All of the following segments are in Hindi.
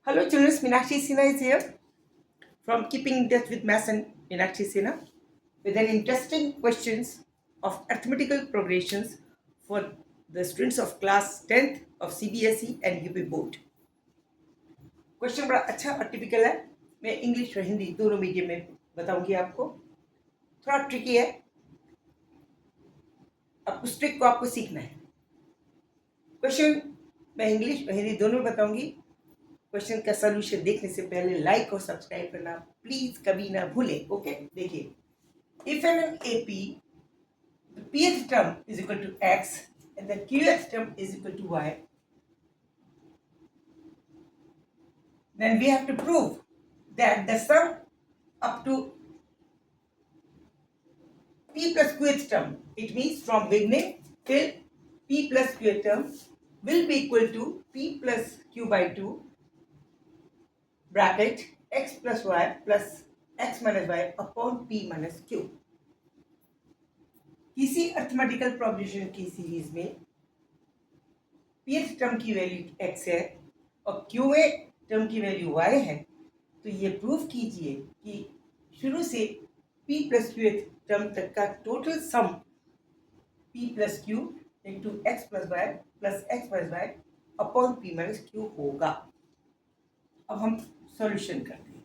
Hello children, Meenakshi Sinha is here from Keeping in Touch with Maths and Meenakshi Sinha with an interesting questions of arithmetical progressions for the students of class 10th of CBSE and UP board. Question बड़ा अच्छा और टिपिकल है। मैं इंग्लिश और हिंदी दोनों मीडियम में बताऊंगी आपको। थोड़ा ट्रिकी है, अब उस ट्रिक को आपको सीखना है। क्वेश्चन मैं इंग्लिश और हिंदी दोनों में बताऊंगी। क्वेश्चन का सॉल्यूशन देखने से पहले लाइक और सब्सक्राइब करना प्लीज कभी ना भूलें। ओके, देखिए, if and in AP the pth term is equal to x and the qth term is equal to y, then we have to prove that the sum up to p plus qth term, it means from beginning till p plus qth term will be equal to p plus q by 2 bracket x plus y plus x minus y upon p minus q। किसी अर्थमेटिकल प्रोग्रेशन की सीरीज में pth टर्म की वैल्यू x है और qth टर्म की वैल्यू y है, तो ये प्रूफ कीजिए कि शुरू से p प्लस qth टर्म तक का total sum p plus q into x plus y plus x minus y upon p minus q होगा। अब हम सॉल्यूशन करते हैं।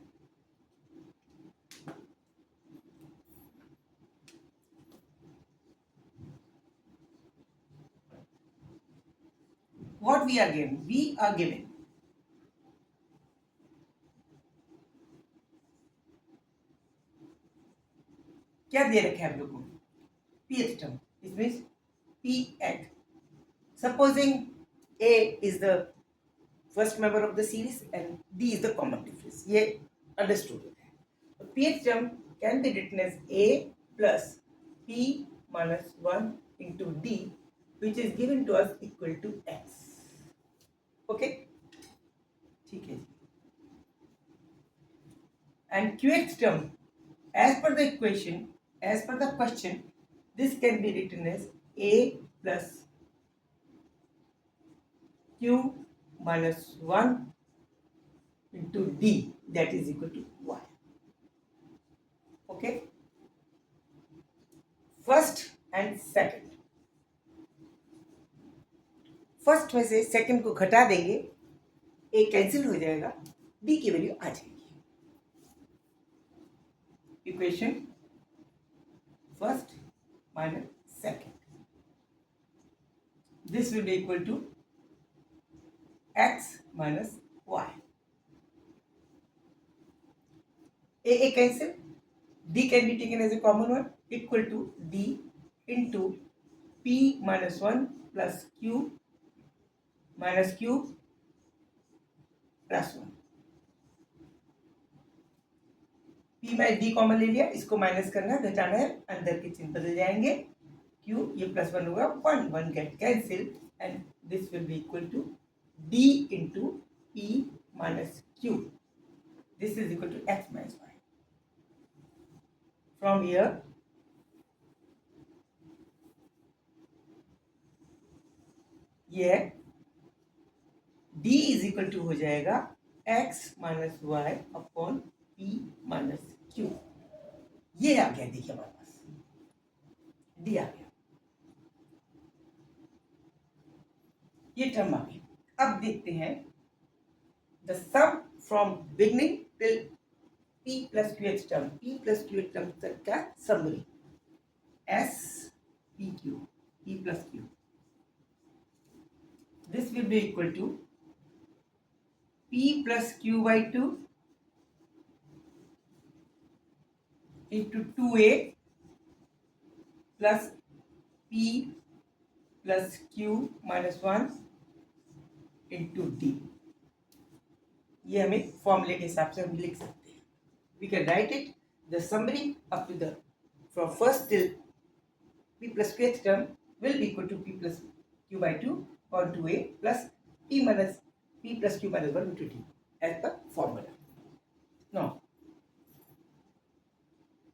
What we are given? We are given क्या दे रखे हैं आप लोगों को? pth term, it means p at, supposing a is the first member of the series and d is the common difference, ये understood है। तो pth term can be written as a plus p minus 1 into d which is given to us equal to x। Okay, ठीक है। and qth term as per the equation, as per the question, this can be written as a plus q minus 1 into d that is equal to y। okay, first and second, first में से सेकंड को घटा देंगे, ए कैंसिल हो जाएगा, डी की वैल्यू आ जाएगी। Equation first minus second, this will be equal to x minus y. A cancel, d can be taken as a common one, equal to d into p minus 1 plus q minus q plus 1। p minus d common ले लिया, इसको माइनस करना, घटाना है, अंदर के चिन्ह बदल जाएंगे, q ये प्लस 1 होगा, 1 1 get cancel and this will be equal to d into p minus q, this is equal to x minus y। from here ये d इज इक्वल टू हो जाएगा x minus y upon p minus q। ये आ गया, देखिए हमारे पास d आ गया, ये टर्म आ गई। अब देखते हैं the sum from beginning till p plus q h term, p plus q h term तक का summary s p q, p plus q, this will be equal to p plus q by 2 into 2a plus p plus q minus 1 into d। ये हमें फॉर्मूले के हिसाब से हम लिख सकते हैं। We can write it the summary up to the from first till p plus qth term will be equal to p plus q by 2 on 2a plus p plus q minus 1 into d as per formula। now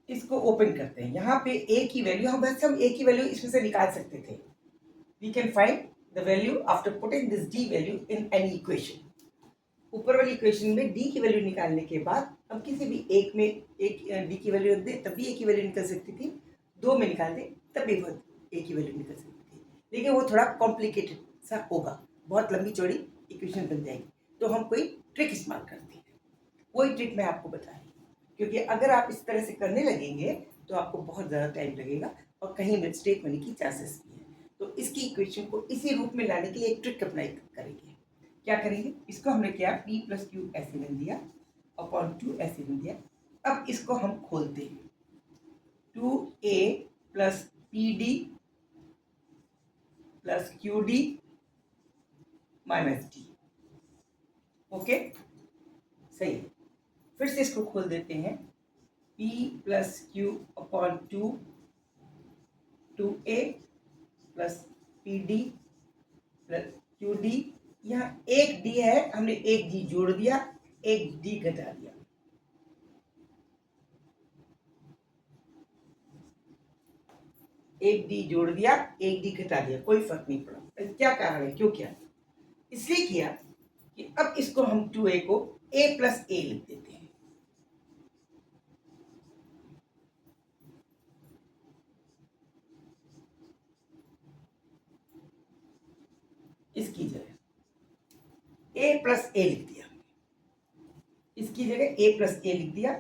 इसको ओपन करते हैं। यहाँ पे a की वैल्यू, हम बस हम a की वैल्यू इसमें से निकाल सकते थे। We can find the value after putting this d value in any equation. ऊपर वाली इक्वेशन में डी की वैल्यू निकालने के बाद हम किसी भी एक में एक डी की वैल्यू रख दें तब भी ए की वैल्यू निकल सकती थी, दो में निकाल दें तब भी बहुत ए की वैल्यू निकल सकती थी, लेकिन वो थोड़ा कॉम्प्लिकेटेड सा होगा, बहुत लंबी चौड़ी इक्वेशन बन जाएगी। तो हम कोई ट्रिक इस्तेमाल करते हैं, वही ट्रिक मैं आपको बता रही हूँ, क्योंकि अगर आप इस तरह से करने लगेंगे तो आपको बहुत ज़्यादा टाइम लगेगा और कहीं मिस्टेक होने की चांसेस भी है। तो इसकी इक्वेशन को इसी रूप में लाने के लिए एक ट्रिक अप्लाई करेंगे। क्या करेंगे, इसको हमने क्या p प्लस क्यू ऐसे लिख दिया अपॉन 2 ऐसे लिख दिया। अब इसको हम खोलते हैं, 2a plus P D plus Q D minus D. Okay, सही है। फिर से इसको खोल देते हैं, p plus Q upon 2a plus P D plus Q D. यहाँ एक डी है, हमने एक डी जोड़ दिया, एक डी घटा दिया। एक डी जोड़ दिया, एक डी घटा दिया, कोई फर्क नहीं पड़ा। क्या कारण है, क्यों किया? इसलिए किया कि अब इसको हम 2a को a प्लस ए लिख देते हैं। इसकी जगह a प्लस ए लिख दिया, इसकी जगह a प्लस ए लिख दिया।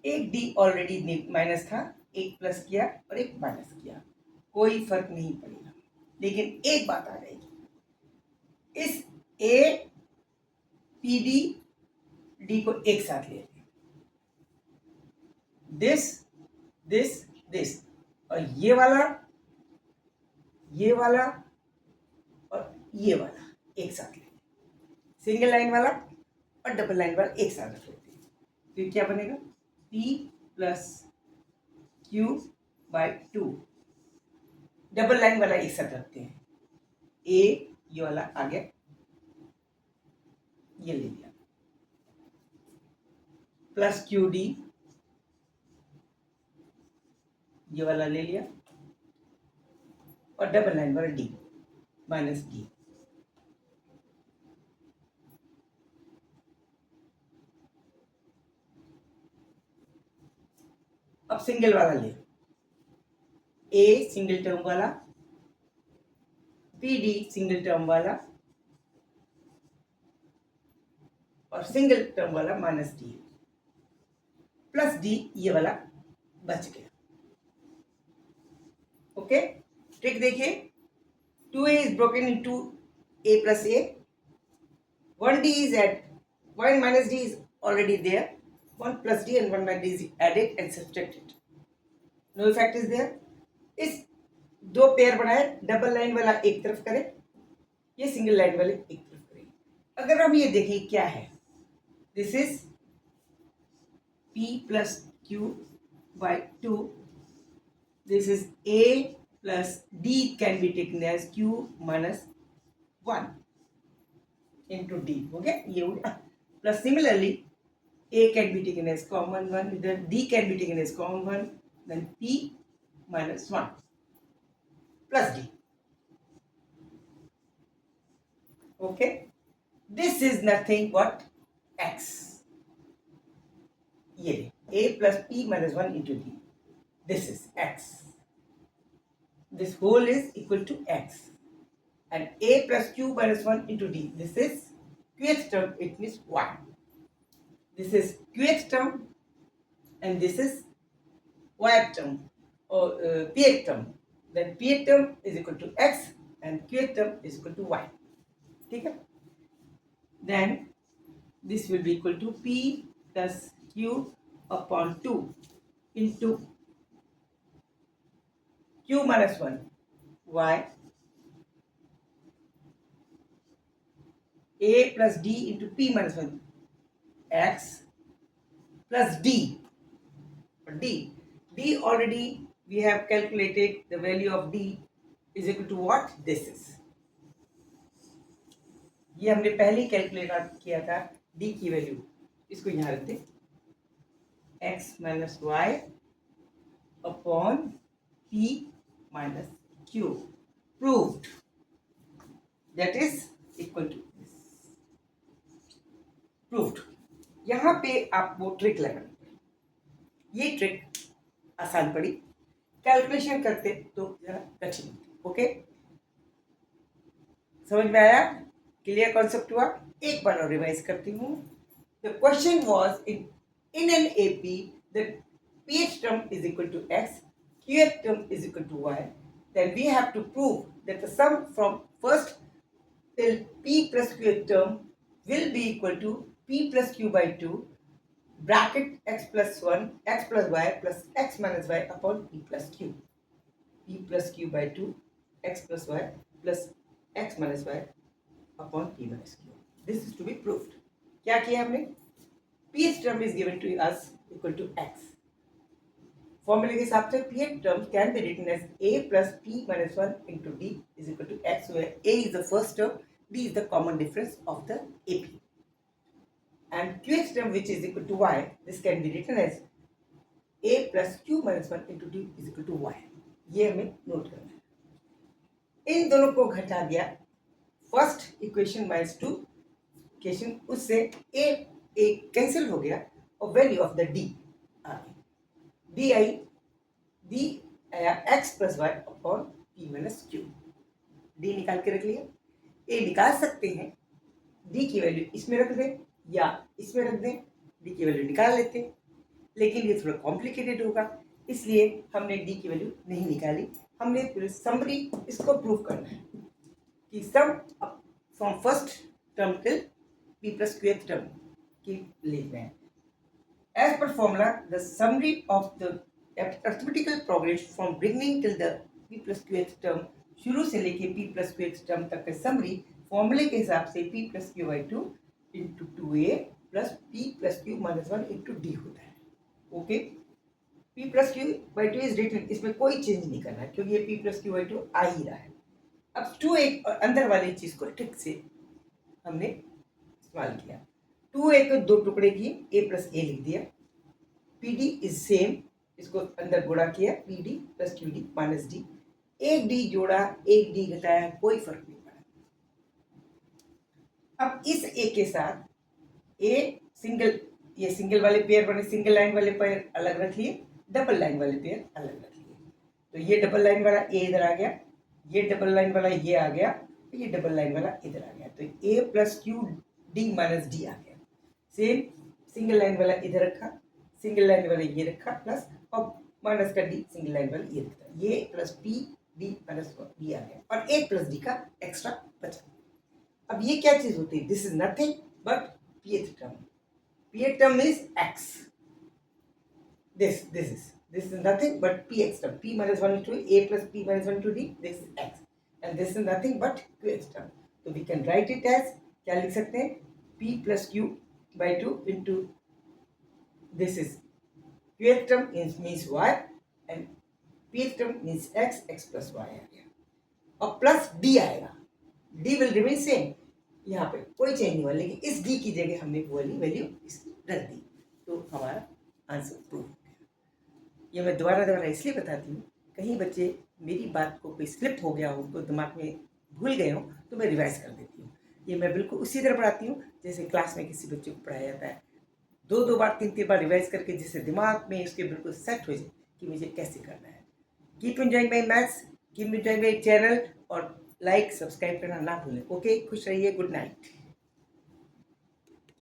एक डी ऑलरेडी माइनस था, एक प्लस किया और एक माइनस किया, कोई फर्क नहीं पड़ेगा। लेकिन एक बात आ जाएगी, इस a पी डी डी को एक साथ ले लें, दिस दिस दिस, और ये वाला और ये वाला एक साथ ले, सिंगल लाइन वाला और डबल लाइन वाला एक साथ रख लेते हैं। तो क्या बनेगा, p plus Q by 2, double line वाला एक साथ रखते हैं, a ये वाला आ गया, ये ले लिया, प्लस क्यू डी ये वाला ले लिया, और डबल लाइन वाला डी माइनस डी। अब सिंगल वाला ले, ए सिंगल टर्म वाला, पी डी सिंगल टर्म वाला और सिंगल टर्म वाला माइनस डी, प्लस डी ये वाला बच गया। ओके, ट्रिक देखिए, 2a is broken into a plus a, 1d is at 1 minus d is already there, 1 plus d and 1 minus d is added and subtracted, no effect is there। इस दो पेयर बनाए, डबल लाइन वाला एक तरफ करें, ये सिंगल लाइन वाले एक तरफ करें। अगर हम ये देखें क्या है, this is p plus q by 2, this is a plus d can be taken as q minus 1 into d, okay, ये हो गया। Plus similarly a can be taken as common 1, then d can be taken as common 1, then p minus 1 plus d, okay, this is nothing but x, ये a plus p minus 1 into d, this is x, this whole is equal to x, and a plus q minus 1 into d, this is qth term, it means 1, this is qth term and this is yth term or pth term, then pth term is equal to x and qth term is equal to y, ठीक है। Then this will be equal to p plus q upon 2 into q minus 1 y, a plus d into p minus 1 x plus d, d already we have calculated the value of d is equal to what, this is, ये हमने पहले कैलकुलेट किया था d की वैल्यू, इसको यहाँ रख दें, x minus y upon p minus q, proved, that is equal to this, proved. यहाँ पे आपको ट्रिक लगानी पड़ी। ये ट्रिक आसान पड़ी, कैलकुलेशन करते तो जरा कठिन होती। ओके, समझ में आया? क्लियर कॉन्सेप्ट हुआ? एक बार और रिवाइज करती हूँ। The question was in an AP the pH term is equal to x, qh term is equal to y, then we have to prove that the sum from first till p plus qh term will be equal to p plus q by 2 bracket x plus 1 x plus y plus x minus y upon p plus q. p plus q by 2 x plus y plus x minus y upon p minus q. This is to be proved. क्या किया हमने? pH term is given to us equal to x. फॉर्मूले के हिसाब से pH term can be written as a plus p minus 1 into d is equal to x, where a is the first term, d is the common difference of the AP. And QH term, which is equal to y, this can be written as a plus q minus 1 into d is equal to y. ये हमें नोट करना है। इन दोनों को घटा दिया, first equation minus two equation, उससे a कैंसिल हो गया और वैल्यू ऑफ द d आ गई। डी आया x plus y upon p minus q. D निकाल के रख लिया। ए निकाल सकते हैं, डी की वैल्यू इसमें रख दें या इसमें रख दें, डी की वैल्यू निकाल लेते हैं, लेकिन ये थोड़ा कॉम्प्लिकेटेड होगा, इसलिए हमने डी की वैल्यू नहीं निकाली। हमने पूरे समरी इसको प्रूव करना है कि sum from first term till P plus Q term की लिख रहे हैं। As per formula, the summary of the arithmetical progress from beginning till the p plus qth term, शुरू से लेके p plus qth term तक का summary फॉर्मूले के हिसाब से p plus q by 2 into 2a plus p plus q minus 1 into d होता है। Okay, p plus q by 2 is written, इसमें कोई चेंज नहीं करना है क्योंकि ये p plus q by 2 आ ही रहा है। अब 2a और अंदर वाली चीज को ठीक से हमने इस्तेमाल किया। 2a को दो टुकड़े किए, a plus a लिख दिया, पी डी इज सेम, इसको अंदर गुणा किया, P D plus Q D minus D, एक डी जोड़ा एक डी घटाया, कोई फर्क नहीं पड़ा। अब इस ए के साथ ए सिंगल, ये सिंगल वाले पेयर बने, सिंगल लाइन वाले पेयर अलग रख लिए, डबल लाइन वाले पेयर अलग रख लिए। तो ये डबल लाइन वाला ए इधर आ गया, ये डबल लाइन वाला ये आ गया, ये डबल लाइन वाला इधर आ गया, तो A plus Q D minus D आ गया। सेम सिंगल लाइन वाला इधर रखा, सिंगल लाइन वाला ये रखा प्लस, और माइनस का डी सिंगल लाइन वाला ये रखा, ये plus P D minus D आ गया और एक प्लस डी का एक्स्ट्रा बचा। अब ये क्या चीज होती है? This is nothing but pH term. pH term is x. This is nothing but pH term. P minus 1 into a plus p minus 1 into d. This is x, and this is nothing but QH term. So we can write it as, क्या लिख सकते हैं? p plus q by 2 into, this is QH term means y and pH term means x, x plus y आ गया और प्लस d आएगा, d will remain same, यहाँ पे कोई चेंज नहीं हुआ, लेकिन इस d की जगह हमने वो वाली वैल्यू इसकी रख दी, तो हमारा आंसर प्रूव हो गया। ये मैं दोबारा इसलिए बताती हूँ, कहीं बच्चे मेरी बात को कोई स्लिप हो गया हो, उनको दिमाग में भूल गए हो, तो मैं रिवाइज कर देती हूँ। ये मैं बिल्कुल उसी तरह पढ़ाती हूँ जैसे क्लास में किसी बच्चे को पढ़ाया जाता है, दो बार तीन बार रिवाइज करके, जिससे दिमाग में उसके बिल्कुल सेट हो जाए कि मुझे कैसे करना है। Keep enjoying my maths, keep enjoying my channel, और लाइक सब्सक्राइब करना ना भूलें। ओके, खुश रहिए, गुड नाइट।